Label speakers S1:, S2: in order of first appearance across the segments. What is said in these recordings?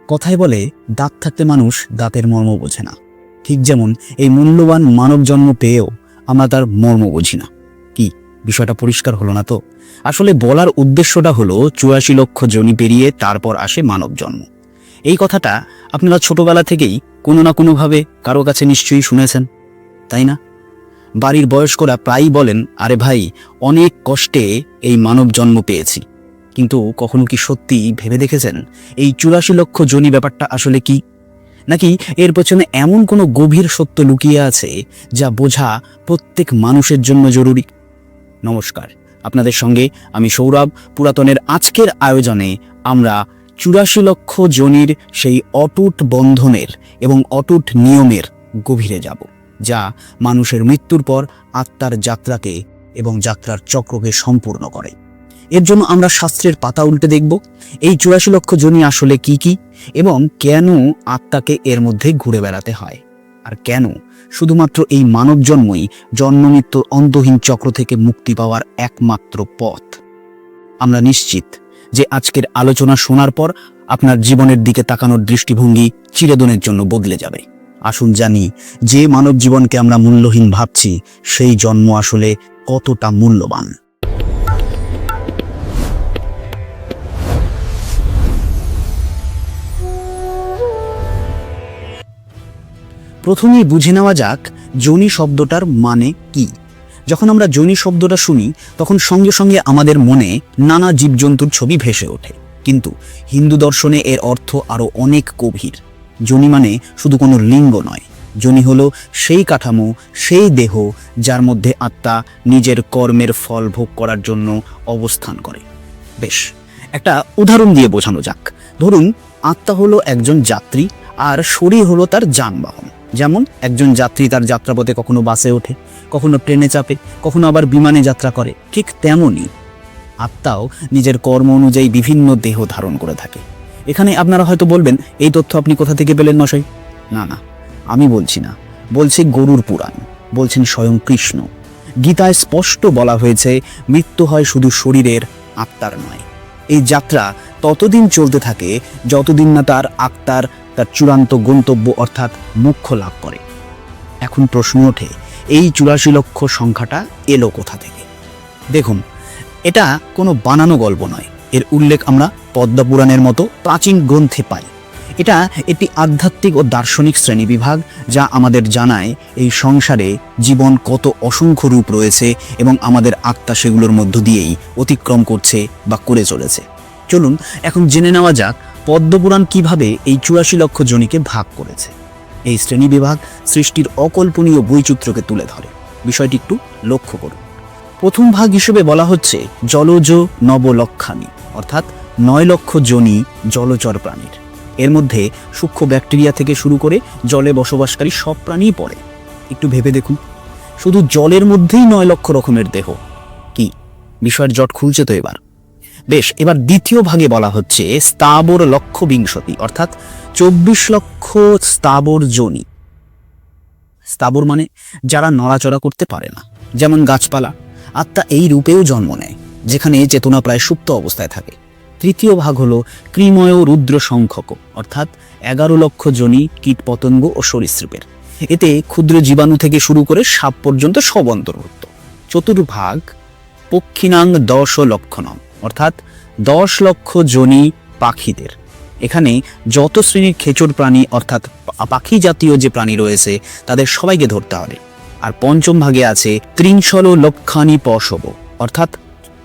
S1: কথায় বলে দাঁত থাকতে মানুষ দাঁতের মর্ম বোঝে না। ঠিক যেমন এই মূল্যবান মানব জন্ম পেয়েও আমরা তার মর্ম বুঝি না। কি বিষয়টা পরিষ্কার হলো না তো? আসলে বলার উদ্দেশ্যটা হলো ৮৪ লক্ষ যোনি পেরিয়ে তারপর আসে মানব জন্ম। এই কথাটা আপনারা ছোটবেলা থেকেই কোনো না কোনোভাবে কারো কাছে নিশ্চয়ই শুনেছেন, তাই না? বাড়ির বয়স্করা প্রায়ই বলেন, আরে ভাই, অনেক কষ্টে এই মানব জন্ম পেয়েছি। কিন্তু কখনো কি সত্যি ভেবে দেখেছেন এই ৮৪ লক্ষ যোনি ব্যাপারটা আসলে কি? নাকি এর পেছনে এমন কোনো গভীর সত্য লুকিয়ে আছে যা বোঝা প্রত্যেক মানুষের জন্য জরুরি? নমস্কার, আপনাদের সঙ্গে আমি সৌরভ। পুরাতনের আজকের আয়োজনে আমরা ৮৪ লক্ষ যোনির সেই অটুট বন্ধনের এবং অটুট নিয়মের গভীরে যাব, যা মানুষের মৃত্যুর পর আত্মার যাত্রাকে এবং যাত্রার চক্রকে সম্পূর্ণ করে। এর জন্য আমরা শাস্ত্রের পাতা উল্টে দেখব এই ৮৪ লক্ষ যোনি আসলে কি কি, এবং কেন আত্মাকে এর মধ্যে ঘুরে বেড়াতে হয়, আর কেন শুধুমাত্র এই মানব জন্মই জন্ম মৃত্যুর অন্তহীন চক্র থেকে মুক্তি পাওয়ার একমাত্র পথ। আমরা নিশ্চিত যে আজকের আলোচনা শোনার পর আপনার জীবনের দিকে তাকানোর দৃষ্টিভঙ্গি চিরদিনের জন্য বদলে যাবে। আসুন জানি, যে মানব জীবনকে আমরা মূল্যহীন ভাবছি সেই জন্ম আসলে কতটা মূল্যবান। প্রথমেই বুঝে নেওয়া যাক যোনি শব্দটার মানে কি। যখন আমরা যোনি শব্দটা শুনি তখন সঙ্গে সঙ্গে আমাদের মনে নানা জীবজন্তুর ছবি ভেসে ওঠে, কিন্তু হিন্দু দর্শনে এর অর্থ আরও অনেক গভীর। যোনি মানে শুধু কোনো লিঙ্গ নয়, যোনি হলো সেই কাঠামো, সেই দেহ যার মধ্যে আত্মা নিজের কর্মের ফল ভোগ করার জন্য অবস্থান করে। বেশ, একটা উদাহরণ দিয়ে বোঝানো যাক। ধরুন, আত্মা হলো একজন যাত্রী আর শরীর হলো তার যানবাহন। যেমন একজন যাত্রী তার যাত্রাপথে কখনো বাসে ওঠে, কখনো ট্রেনে চাপে, কখনো আবার বিমানে যাত্রা করে, ঠিক তেমনই আত্মাও নিজের কর্ম অনুযায়ী বিভিন্ন দেহ ধারণ করে থাকে। এখানে আপনারা হয়তো বলবেন, এই তথ্য আপনি কোথা থেকে পেলেন মশাই? না না, আমি বলছি না, বলছে গরুর পুরাণ, বলছেন স্বয়ং কৃষ্ণ। গীতায় স্পষ্ট বলা হয়েছে, মৃত্যু হয় শুধু শরীরের, আত্মার নয়। এই যাত্রা ততদিন চলতে থাকে যতদিন না তার আত্মার তার চূড়ান্ত গন্তব্য অর্থাৎ মোক্ষ লাভ করে। এখন প্রশ্ন ওঠে, এই ৮৪ লক্ষ সংখ্যাটা এলো কোথা থেকে? দেখুন, এটা কোনো বানানো গল্প নয়। এর উল্লেখ আমরা পদ্মপুরাণের মতো প্রাচীন গ্রন্থে পাই। এটা একটি আধ্যাত্মিক ও দার্শনিক শ্রেণীবিভাগ, যা আমাদের জানায় এই সংসারে জীবন কত অসংখ্য রূপ রয়েছে এবং আমাদের আত্মা সেগুলোর মধ্য দিয়েই অতিক্রম করছে বা করে চলেছে। চলুন এখন জেনে নেওয়া যাক পদ্মপুরাণ কিভাবে এই ৮৪ লক্ষ যোনিকে ভাগ করেছে। এই শ্রেণীবিভাগ সৃষ্টির অকল্পনীয় বৈচিত্র্যকে তুলে ধরে। বিষয়টি একটু লক্ষ্য করুন। প্রথম ভাগ হিসেবে বলা হচ্ছে জলজ নবলক্ষানি, অর্থাৎ ৯ লক্ষ যোনি জলচর প্রাণীর। এর মধ্যে সূক্ষ্ম ব্যাকটেরিয়া থেকে শুরু করে জলে বসবাসকারী সব প্রাণীই পড়ে। একটু ভেবে দেখুন, শুধু জলের মধ্যেই ৯ লক্ষ রকমের দেহ। কি বিষয়ের জট খুলছে তো এবার? বেশ, এবার দ্বিতীয় ভাগে বলা হচ্ছে স্থাবর লক্ষ বিংশতি, অর্থাৎ ২৪ লক্ষ স্থাবর যোনি। স্থাবর মানে যারা নড়াচড়া করতে পারে না, যেমন গাছপালা। আত্মা এই রূপেও জন্ম নেয়, যেখানে চেতনা প্রায় সুপ্ত অবস্থায় থাকে। তৃতীয় ভাগ হলো কৃময় রুদ্র সংখ্যক, অর্থাৎ ১১ লক্ষ যোনি কীটপতঙ্গ ও সরীসৃপের। এতে ক্ষুদ্র জীবাণু থেকে শুরু করে সাপ পর্যন্ত সব অন্তর্ভুক্ত। চতুর্ভাগ পক্ষিণাং ১০ লক্ষণম, অর্থাৎ ১০ লক্ষ যোনি পাখিদের। এখানে যত শ্রেণীর খেচর প্রাণী অর্থাৎ পাখি জাতীয় যে প্রাণী রয়েছে তাদের সবাইকে ধরতে হবে। আর পঞ্চম ভাগে আছে ত্রিংশল লক্ষানি পশব, অর্থাৎ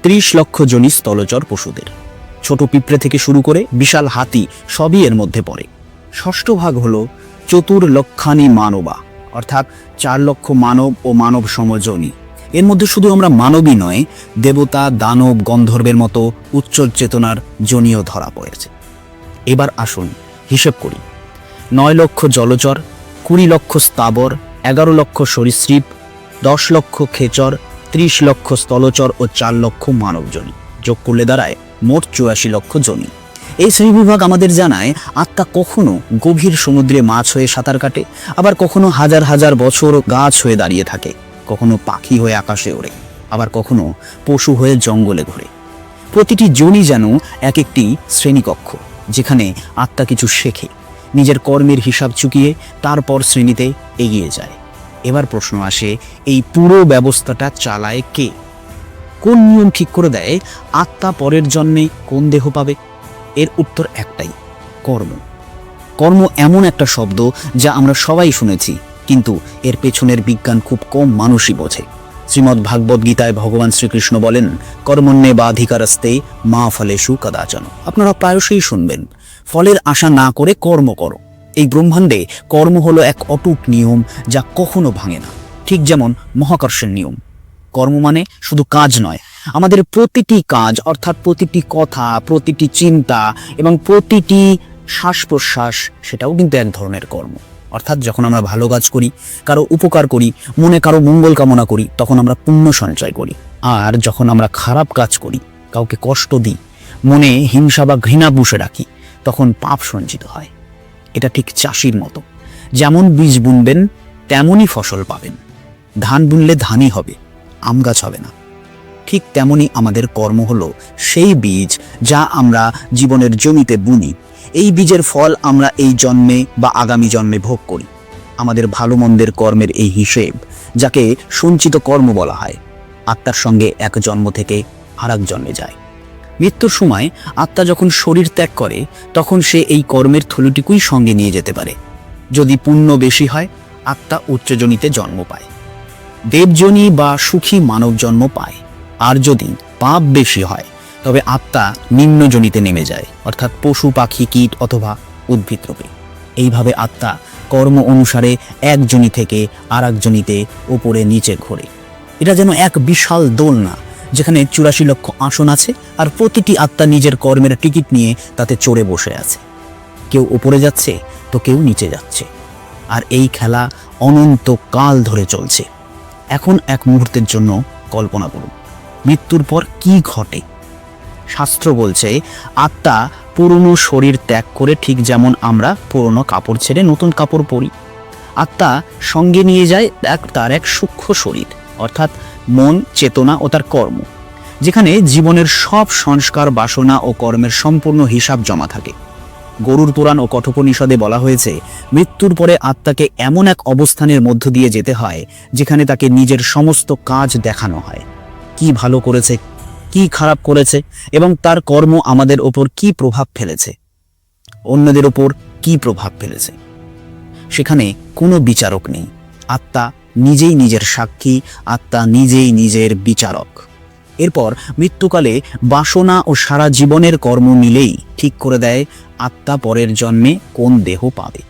S1: ৩০ লক্ষ যোনি স্থলচর পশুদের। ছোট পিঁপড়ে থেকে শুরু করে বিশাল হাতি সবই এর মধ্যে পড়ে। ষষ্ঠ ভাগ হলো চতুর্লক্ষানি মানবা, অর্থাৎ ৪ লক্ষ মানব ও মানব সমযোনি। এর মধ্যে শুধু আমরা মানবই নয়, দেবতা, দানব, গন্ধর্বের মতো উচ্চ চেতনার যোনিও ধরা পড়েছে। এবার আসুন হিসেব করি। ৯ লক্ষ জলচর, ২০ লক্ষ স্থাবর, ১১ লক্ষ সরীসৃপ, ১০ লক্ষ খেচর, ৩০ লক্ষ স্থলচর ও ৪ লক্ষ মানব যোনি। যোগ করলে দাঁড়ায় মোট ৮৪ লক্ষ যোনি। এই শ্রেণীবিভাগ আমাদের জানায় আত্মা কখনো গভীর সমুদ্রে মাছ হয়ে সাঁতার কাটে, আবার কখনো হাজার হাজার বছর গাছ হয়ে দাঁড়িয়ে থাকে, কখনো পাখি হয়ে আকাশে ওড়ে, আবার কখনো পশু হয়ে জঙ্গলে ঘোরে। প্রতিটি যোনি যেন এক একটি শ্রেণীকক্ষ, যেখানে আত্মা কিছু শেখে, নিজের কর্মের হিসাব চুকিয়ে তারপর শ্রেণীতে এগিয়ে যায়। এবার প্রশ্ন আসে, এই পুরো ব্যবস্থাটা চালায় কে? কোন নিয়ম ঠিক করে দেয় আত্মা পরের জন্মে কোন দেহ পাবে? এর উত্তর একটাই, কর্ম। কর্ম এমন একটা শব্দ যা আমরা সবাই শুনেছি, কিন্তু এর পেছনের বিজ্ঞান খুব কম মানুষই বোঝে। শ্রীমদ্ ভাগবত গীতায় ভগবান শ্রীকৃষ্ণ বলেন, কর্মণ্যে বাধিকারস্তে মা ফলেষু কদাচন। আপনারা প্রায়শই শুনবেন, ফলের আশা না করে কর্ম করো। এই ব্রহ্মাণ্ডে কর্ম হলো এক অটুট নিয়ম যা কখনো ভাঙে না, ঠিক যেমন মহাকর্ষের নিয়ম। কর্ম মানে শুধু কাজ নয়, আমাদের প্রতিটি কাজ, অর্থাৎ প্রতিটি কথা, প্রতিটি চিন্তা এবং প্রতিটি শ্বাস প্রশ্বাস, সেটাও কিন্তু এক ধরনের কর্ম। অর্থাৎ যখন আমরা ভালো কাজ করি, কারো উপকার করি, মনে কারো মঙ্গল কামনা করি, তখন আমরা পুণ্য সঞ্চয় করি। আর যখন আমরা খারাপ কাজ করি, কাউকে কষ্ট দিই, মনে হিংসা বা ঘৃণা পুষে রাখি, তখন পাপ সঞ্চিত হয়। এটা ঠিক চাষির মতো, যেমন বীজ বুনবেন তেমনই ফসল পাবেন। ধান বুনলে ধানই হবে, আম গাছ হবে না। ঠিক তেমনি আমাদের কর্ম হলো সেই বীজ যা আমরা জীবনের জমিতে বুনি। এই বীজের ফল আমরা এই জন্মে বা আগামী জন্মে ভোগ করি। আমাদের ভালো মন্দের কর্মের এই হিসেব, যাকে সঞ্চিত কর্ম বলা হয়, আত্মার সঙ্গে এক জন্ম থেকে আর এক জন্মে যায়। মৃত্যুর সময় আত্মা যখন শরীর ত্যাগ করে, তখন সে এই কর্মের থলিটুকুই সঙ্গে নিয়ে যেতে পারে। যদি পুণ্য বেশি হয়, আত্মা উচ্চজনিতে জন্ম পায়, দেবজনী বা সুখী মানব জন্ম পায়। আর যদি পাপ বেশি হয়, তবে আত্মা নিম্নজনিতে নেমে যায়, অর্থাৎ পশু, পাখি, কীট অথবা উদ্ভিদ রূপে। এইভাবে আত্মা কর্ম অনুসারে এক জনি থেকে আর এক জনিতে ওপরে নিচে ঘোরে। এটা যেন এক বিশাল দোলনা, যেখানে 84 লক্ষ আসন আছে, আর প্রতিটি আত্মা নিজের কর্মের টিকিট নিয়ে তাতে চড়ে বসে আছে। কেউ ওপরে যাচ্ছে তো কেউ নিচে যাচ্ছে, আর এই খেলা অনন্ত কাল ধরে চলছে। এখন এক মুহূর্তের জন্য কল্পনা করুন, মৃত্যুর পর কি ঘটে। শাস্ত্র বলছে, আত্মা পুরনো শরীর ত্যাগ করে, ঠিক যেমন আমরা পুরনো কাপড় ছেড়ে নতুন কাপড় পরি, আত্মা সঙ্গে নিয়ে যায় তার এক সূক্ষ্ম শরীর, অর্থাৎ মন, চেতনা ও তার কর্ম, যেখানে জীবনের সব সংস্কার, বাসনা ও কর্মের সম্পূর্ণ হিসাব জমা থাকে। গরুড় পুরাণ ও কঠোপনিষদে বলা হয়েছে, মৃত্যুর পরে আত্মাকে এমন এক অবস্থানের মধ্য দিয়ে যেতে হয়, যেখানে তাকে নিজের সমস্ত কাজ দেখানো হয়, কি ভালো করেছে, কি খারাপ করেছে, এবং তার কর্ম আমাদের ওপর কি প্রভাব ফেলেছে, অন্যদের ওপর কি প্রভাব ফেলেছে। সেখানে কোনো বিচারক নেই, আত্মা নিজেই নিজের সাক্ষী, আত্মা নিজেই নিজের বিচারক। এরপর মৃত্যুকালে বাসনা ও সারা জীবনের কর্ম মিলেই ঠিক করে দেয় আত্মা পরের জন্মে কোন দেহ পাবে।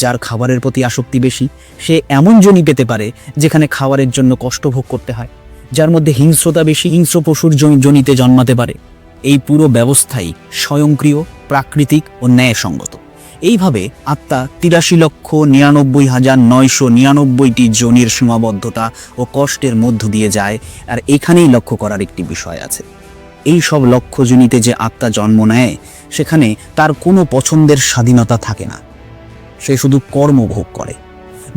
S1: যার খাবারের প্রতি আসক্তি বেশি, সে এমন জনি পেতে পারে যেখানে খাবারের জন্য কষ্ট ভোগ করতে হয়। যার মধ্যে হিংস্রতা বেশি, হিংস্র পশুর জনিতে জন্মাতে পারে। এই পুরো ব্যবস্থাই স্বয়ংক্রিয়, প্রাকৃতিক ও ন্যায়সঙ্গত। এইভাবে আত্মা 83,99,999টি জনির সীমাবদ্ধতা ও কষ্টের মধ্য দিয়ে যায়। আর এখানেই লক্ষ্য করার একটি বিষয় আছে, এই সব লক্ষ্য জনিতে যে আত্মা জন্ম নেয়, সেখানে তার কোনো পছন্দের স্বাধীনতা থাকে না। সে শুধু কর্ম ভোগ করে,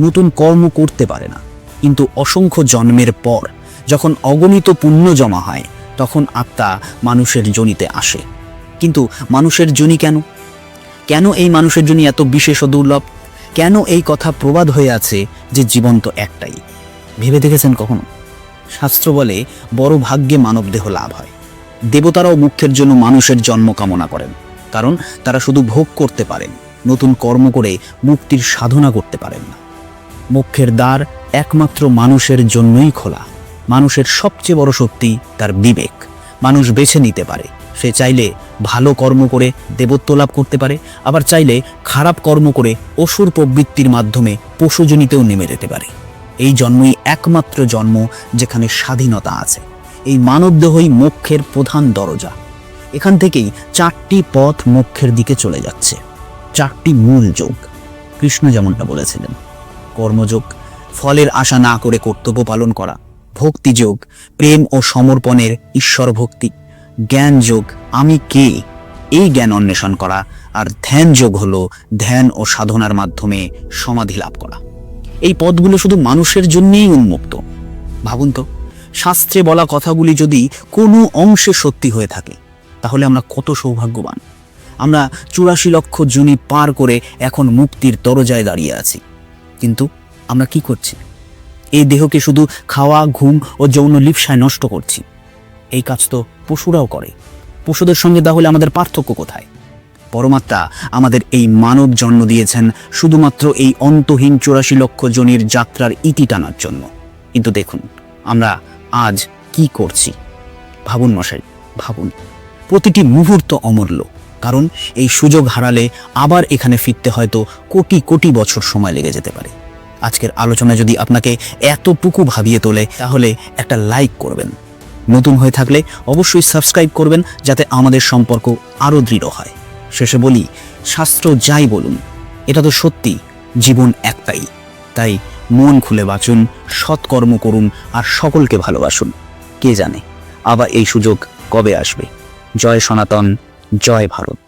S1: নতুন কর্ম করতে পারে না। কিন্তু অসংখ্য জন্মের পর যখন অগণিত পুণ্য জমা হয়, তখন আত্মা মানুষের জনিতে আসে। কিন্তু মানুষের জনি কেন? কেন এই মানুষের জন্য এত বিশেষ ও দুর্লভ? কেন এই কথা প্রবাদ হয়ে আছে যে জীবন তো একটাই? ভেবে দেখেছেন কখনো? শাস্ত্র বলে, বড় ভাগ্যে মানব দেহ লাভ হয়। দেবতারাও মুক্তির জন্য মানুষের জন্ম কামনা করেন, কারণ তারা শুধু ভোগ করতে পারেন, নতুন কর্ম করে মুক্তির সাধনা করতে পারেন না। মোক্ষের দ্বার একমাত্র মানুষের জন্যই খোলা। মানুষের সবচেয়ে বড় শক্তি তার বিবেক। মানুষ বেছে নিতে পারে, সে চাইলে ভালো কর্ম করে দেবত্ব লাভ করতে পারে, আবার চাইলে খারাপ কর্ম করে অসুর প্রবৃত্তির মাধ্যমে পশুজনিতেও নেমে যেতে পারে। এই জন্মই একমাত্র জন্ম যেখানে স্বাধীনতা আছে। এই মানবদেহই মোক্ষের প্রধান দরজা। এখান থেকেই 4টি পথ মোক্ষের দিকে চলে যাচ্ছে, 4টি মূল যোগ। কৃষ্ণ যেমনটা বলেছিলেন, কর্মযোগ, ফলের আশা না করে কর্তব্য পালন করা; ভক্তিযোগ, প্রেম ও সমর্পণের ঈশ্বর ভক্তি; জ্ঞান যোগ, আমি কে, এই জ্ঞান অন্বেষণ করা; আর ধ্যান যোগ হলো ধ্যান ও সাধনার মাধ্যমে সমাধি লাভ করা। এই পথগুলো শুধু মানুষের জন্যই উন্মুক্ত। ভাবুন তো, শাস্ত্রে বলা কথাগুলি যদি কোনো অংশে সত্যি হয়ে থাকে, তাহলে আমরা কত সৌভাগ্যবান। আমরা 84 লক্ষ যোনি পার করে এখন মুক্তির দরজায় দাঁড়িয়ে আছি। কিন্তু আমরা কি করছি? এই দেহকে শুধু খাওয়া, ঘুম ও যৌন লিপ্সায় নষ্ট করছি। এই কাজ তো পশুরাও করে। পশুদের সঙ্গে তাহলে আমাদের পার্থক্য কোথায়? পরমাত্মা আমাদের এই মানব জন্ম দিয়েছেন শুধুমাত্র এই অন্তহীন 84 লক্ষ যোনির যাত্রার ইতি টানার জন্য। কিন্তু দেখুন আমরা আজ কি করছি। ভাবুন মশাই, ভাবুন। প্রতিটি মুহূর্ত অমূল্য, কারণ এই সুযোগ হারালে আবার এখানে ফিরতে হয়তো কোটি কোটি বছর সময় লেগে যেতে পারে। আজকের আলোচনা যদি আপনাকে এতটুকু ভাবিয়ে তোলে তাহলে একটা লাইক করবেন। নতুন হয়ে থাকলে অবশ্যই সাবস্ক্রাইব করবেন, যাতে আমাদের সম্পর্ক আরও দৃঢ় হয়। শেষে বলি, শাস্ত্র যাই বলুন, এটা তো সত্যি, জীবন একটাই। তাই মন খুলে বাঁচুন, সৎকর্ম করুন আর সকলকে ভালোবাসুন। কে জানে আবার এই সুযোগ কবে আসবে। জয় সনাতন, জয় ভারত।